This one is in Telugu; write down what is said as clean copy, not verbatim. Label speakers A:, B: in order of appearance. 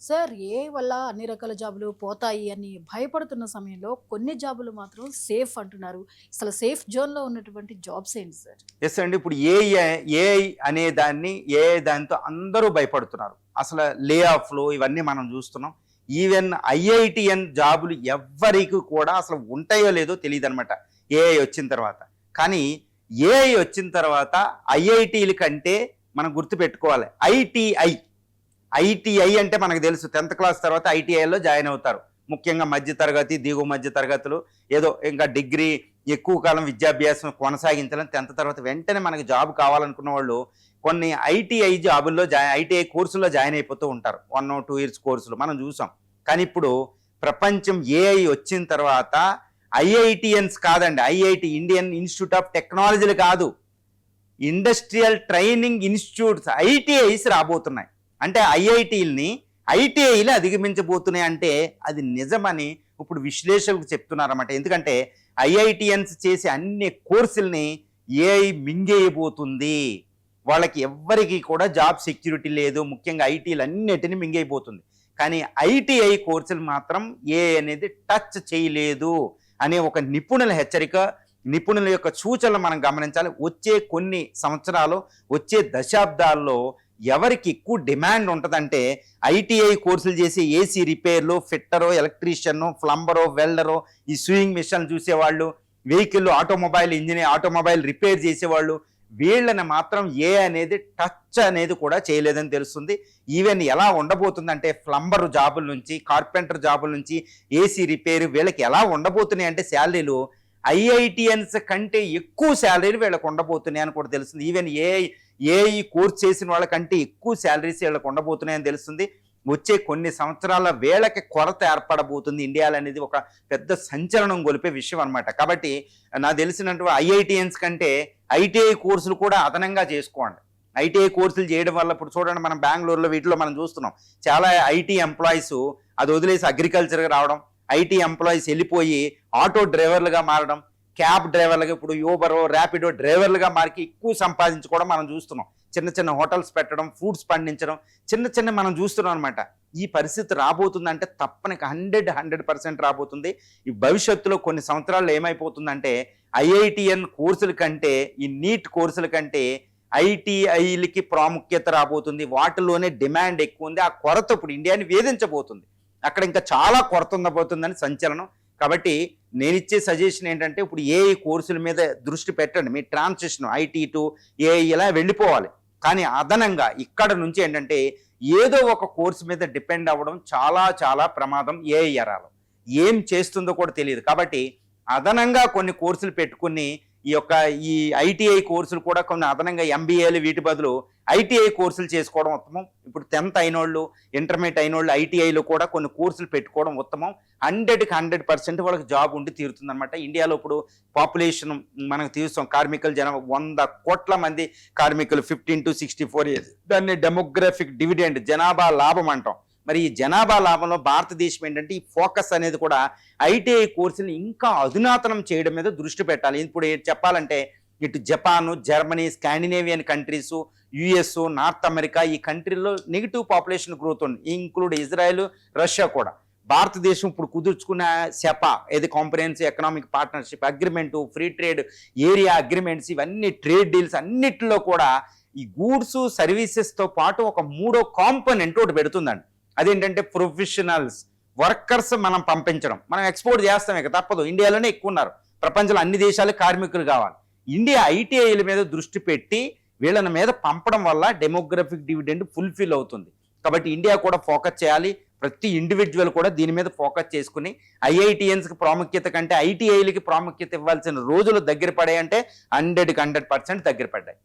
A: సార్ ఏఐ వల్ల అన్ని రకాల జాబులు పోతాయి అని భయపడుతున్న సమయంలో కొన్ని జాబులు మాత్రం సేఫ్ అంటున్నారు. అసలు సేఫ్ జోన్‌లో ఉన్నటువంటి జాబ్స్ ఏంటి సార్?
B: యెస్ అండి. ఇప్పుడు ఏఐ అనే ఏఐ దానితో అందరూ భయపడుతున్నారు. అసలు లే ఆఫ్‌లు ఇవన్నీ మనం చూస్తున్నాం. ఈవెన్ ఐఐటీఎన్ జాబులు ఎవ్వరికి కూడా అసలు ఉంటాయో లేదో తెలీదనమాట ఏఐ వచ్చిన తర్వాత. కానీ ఏఐ వచ్చిన తర్వాత ఐఐటీల కంటే మనం గుర్తుపెట్టుకోవాలి ఐటీఐ అంటే మనకు తెలుసు 10th క్లాస్ తర్వాత ఐటీఐలో జాయిన్ అవుతారు. ముఖ్యంగా మధ్య తరగతి, దిగువ మధ్య తరగతులు ఏదో ఇంకా డిగ్రీ ఎక్కువ కాలం విద్యాభ్యాసం కొనసాగించాలని 10th తర్వాత వెంటనే మనకి జాబ్ కావాలనుకున్న వాళ్ళు కొన్ని ఐటీఐ జాబుల్లో ఐటీఐ కోర్సుల్లో జాయిన్ అయిపోతూ ఉంటారు. 1 or 2 years కోర్సులు మనం చూసాం. కానీ ఇప్పుడు ప్రపంచం ఏఐ వచ్చిన తర్వాత ఐఐటిఎన్స్ కాదండి, ఐఐటి ఇండియన్ ఇన్స్టిట్యూట్ ఆఫ్ టెక్నాలజీలు కాదు, ఇండస్ట్రియల్ ట్రైనింగ్ ఇన్స్టిట్యూట్స్ ఐటీఐస్ రాబోతున్నాయి. అంటే ఐటీఐలు అధిగమించబోతున్నాయి అంటే అది నిజమని ఇప్పుడు విశ్లేషకులు చెప్తున్నారన్నమాట. ఎందుకంటే ఐఐటిఎన్స్ చేసే అన్ని కోర్సుల్ని ఏఐ మింగేయబోతుంది. వాళ్ళకి ఎవ్వరికి కూడా జాబ్ సెక్యూరిటీ లేదు. ముఖ్యంగా ఐటీలు అన్నిటిని మింగైపోతుంది. కానీ ఐటీఐ కోర్సులు మాత్రం ఏఐ అనేది టచ్ చేయలేదు అనే ఒక నిపుణుల హెచ్చరిక, నిపుణుల యొక్క సూచనలు మనం గమనించాలి. వచ్చే కొన్ని సంవత్సరాలు, వచ్చే దశాబ్దాల్లో ఎవరికి ఎక్కువ డిమాండ్ ఉంటుందంటే ఐటీఐ కోర్సులు చేసి ఏసీ రిపేర్లు, ఫిట్టరో, ఎలక్ట్రీషియన్, ప్లంబరో, వెల్డరో, ఈ స్వింగ్ మిషన్ చూసేవాళ్ళు, వెహికల్ ఆటోమొబైల్ రిపేర్ చేసేవాళ్ళు, వీళ్ళని మాత్రం ఏ అనేది టచ్ అనేది కూడా చేయలేదని తెలుస్తుంది. ఈవెన్ ఎలా ఉండబోతుందంటే ప్లంబర్ జాబుల నుంచి, కార్పెంటర్ జాబుల నుంచి, ఏసీ రిపేర్ వీళ్ళకి ఎలా ఉండబోతున్నాయి అంటే శాలరీలు ఐఐటిఎన్స్ కంటే ఎక్కువ శాలరీలు వీళ్ళకి ఉండబోతున్నాయి అని కూడా తెలుస్తుంది. ఈవెన్ ఏఐ కోర్స్ చేసిన వాళ్ళకంటే ఎక్కువ శాలరీస్ వీళ్ళకి ఉండబోతున్నాయని తెలుస్తుంది. వచ్చే కొన్ని సంవత్సరాల వేళకి కొరత ఏర్పడబోతుంది ఇండియాలో అనేది ఒక పెద్ద సంచలనం గొలిపే విషయం అనమాట. కాబట్టి నాకు తెలిసినట్టు ఐఐటిఎన్స్ కంటే ఐటీఐ కోర్సులు కూడా అదనంగా చేసుకోండి. ఐటీఐ కోర్సులు చేయడం వల్ల ఇప్పుడు చూడండి, మనం బెంగళూరులో వీటిలో మనం చూస్తున్నాం చాలా ఐటీ ఎంప్లాయీస్ అది వదిలేసి అగ్రికల్చర్గా రావడం, ఐటీ ఎంప్లాయీస్ వెళ్ళిపోయి ఆటో డ్రైవర్లుగా మారడం, క్యాబ్ డ్రైవర్లుగా ఇప్పుడు యూబరో, ర్యాపిడో డ్రైవర్లుగా మారికి ఎక్కువ సంపాదించుకోవడం మనం చూస్తున్నాం. చిన్న చిన్న హోటల్స్ పెట్టడం, ఫుడ్స్ పండించడం, చిన్న మనం చూస్తున్నాం అనమాట. ఈ పరిస్థితి రాబోతుందంటే తప్పనిక 100% రాబోతుంది. ఈ భవిష్యత్తులో కొన్ని సంవత్సరాల్లో ఏమైపోతుందంటే ఐఐటిఎన్ కోర్సుల కంటే, ఈ నీట్ కోర్సుల కంటే ఐటీఐలకి ప్రాముఖ్యత రాబోతుంది. వాటిలోనే డిమాండ్ ఎక్కువ ఉంది. ఆ కొరత ఇప్పుడు ఇండియాని వేధించబోతుంది. అక్కడ ఇంకా చాలా కొరత ఉండబోతుందని సంచలనం. కాబట్టి నేను ఇచ్చే సజెషన్ ఏంటంటే ఇప్పుడు ఏఐ కోర్సుల మీద దృష్టి పెట్టండి. మీ ట్రాన్సిషన్ ఐటీ టు ఏఐ ఇలా వెళ్ళిపోవాలి. కానీ అదనంగా ఇక్కడ నుంచి ఏంటంటే ఏదో ఒక కోర్సు మీద డిపెండ్ అవ్వడం చాలా ప్రమాదం. ఏఐ ఎరాలో ఏం చేస్తుందో కూడా తెలియదు. కాబట్టి అదనంగా కొన్ని కోర్సులు పెట్టుకుని ఈ ఐటీఐ కోర్సులు కూడా కొన్ని అదనంగా ఎంబీఏలు వీటి బదులు ఐటీఐ కోర్సులు చేసుకోవడం ఉత్తమం. ఇప్పుడు 10th అయినోళ్ళు, ఇంటర్మీడియట్ అయినోళ్ళు ఐటీఐలో కూడా కొన్ని కోర్సులు పెట్టుకోవడం ఉత్తమం. 100% వాళ్ళకి జాబ్ ఉండి తీరుతుంది అనమాట. ఇండియాలో ఇప్పుడు పాపులేషన్ మనకు తీరుస్తాం, కార్మికుల జనాభా 100 కోట్ల మంది కార్మికులు 15 to 64 years. దాన్ని డెమోగ్రఫిక్ డివిడెండ్, జనాభా లాభం అంటాం. మరి ఈ జనాభా లాభంలో భారతదేశం ఏంటంటే ఈ ఫోకస్ అనేది కూడా ఐటీఐ కోర్సులు ఇంకా అధునాతనం చేయడం మీద దృష్టి పెట్టాలి. ఇప్పుడు చెప్పాలంటే ఇటు Japan, Germany, Scandinavian countries, US, north America ఈ కంట్రీల్లో నెగిటివ్ పాపులేషన్ గ్రోత్ ఉంది, ఇంక్లూడ్ ఇజ్రాయెల్, రష్యా కూడా. భారతదేశం ఇప్పుడు కుదుర్చుకున్న సెపా, ఏది comprehensive economic partnership agreement, free trade area agreements, ఇవన్నీ ట్రేడ్ డీల్స్ అన్నిటిలో కూడా ఈ గూడ్స్ సర్వీసెస్తో పాటు ఒక 3వ కాంపోనెంట్ ఒకటి పెడుతుందండి. అదేంటంటే ప్రొఫెషనల్స్, వర్కర్స్ మనం పంపించడం. మనం ఎక్స్పోర్ట్ చేస్తాం, ఇక తప్పదు. ఇండియాలోనే ఎక్కువ ఉన్నారు, ప్రపంచంలో అన్ని దేశాలకు కార్మికులు కావాలి. ఇండియా ఐటీఐల మీద దృష్టి పెట్టి వీళ్ళని మీద పంపడం వల్ల డెమోగ్రఫిక్ డివిడెండ్ ఫుల్ఫిల్ అవుతుంది. కాబట్టి ఇండియా కూడా ఫోకస్ చేయాలి. ప్రతి ఇండివిజువల్ కూడా దీని మీద ఫోకస్ చేసుకుని ఐఐటిఎన్స్కి ప్రాముఖ్యత కంటే ఐటీఐలకి ప్రాముఖ్యత ఇవ్వాల్సిన రోజులు దగ్గర పడాయంటే 100% దగ్గర పడ్డాయి.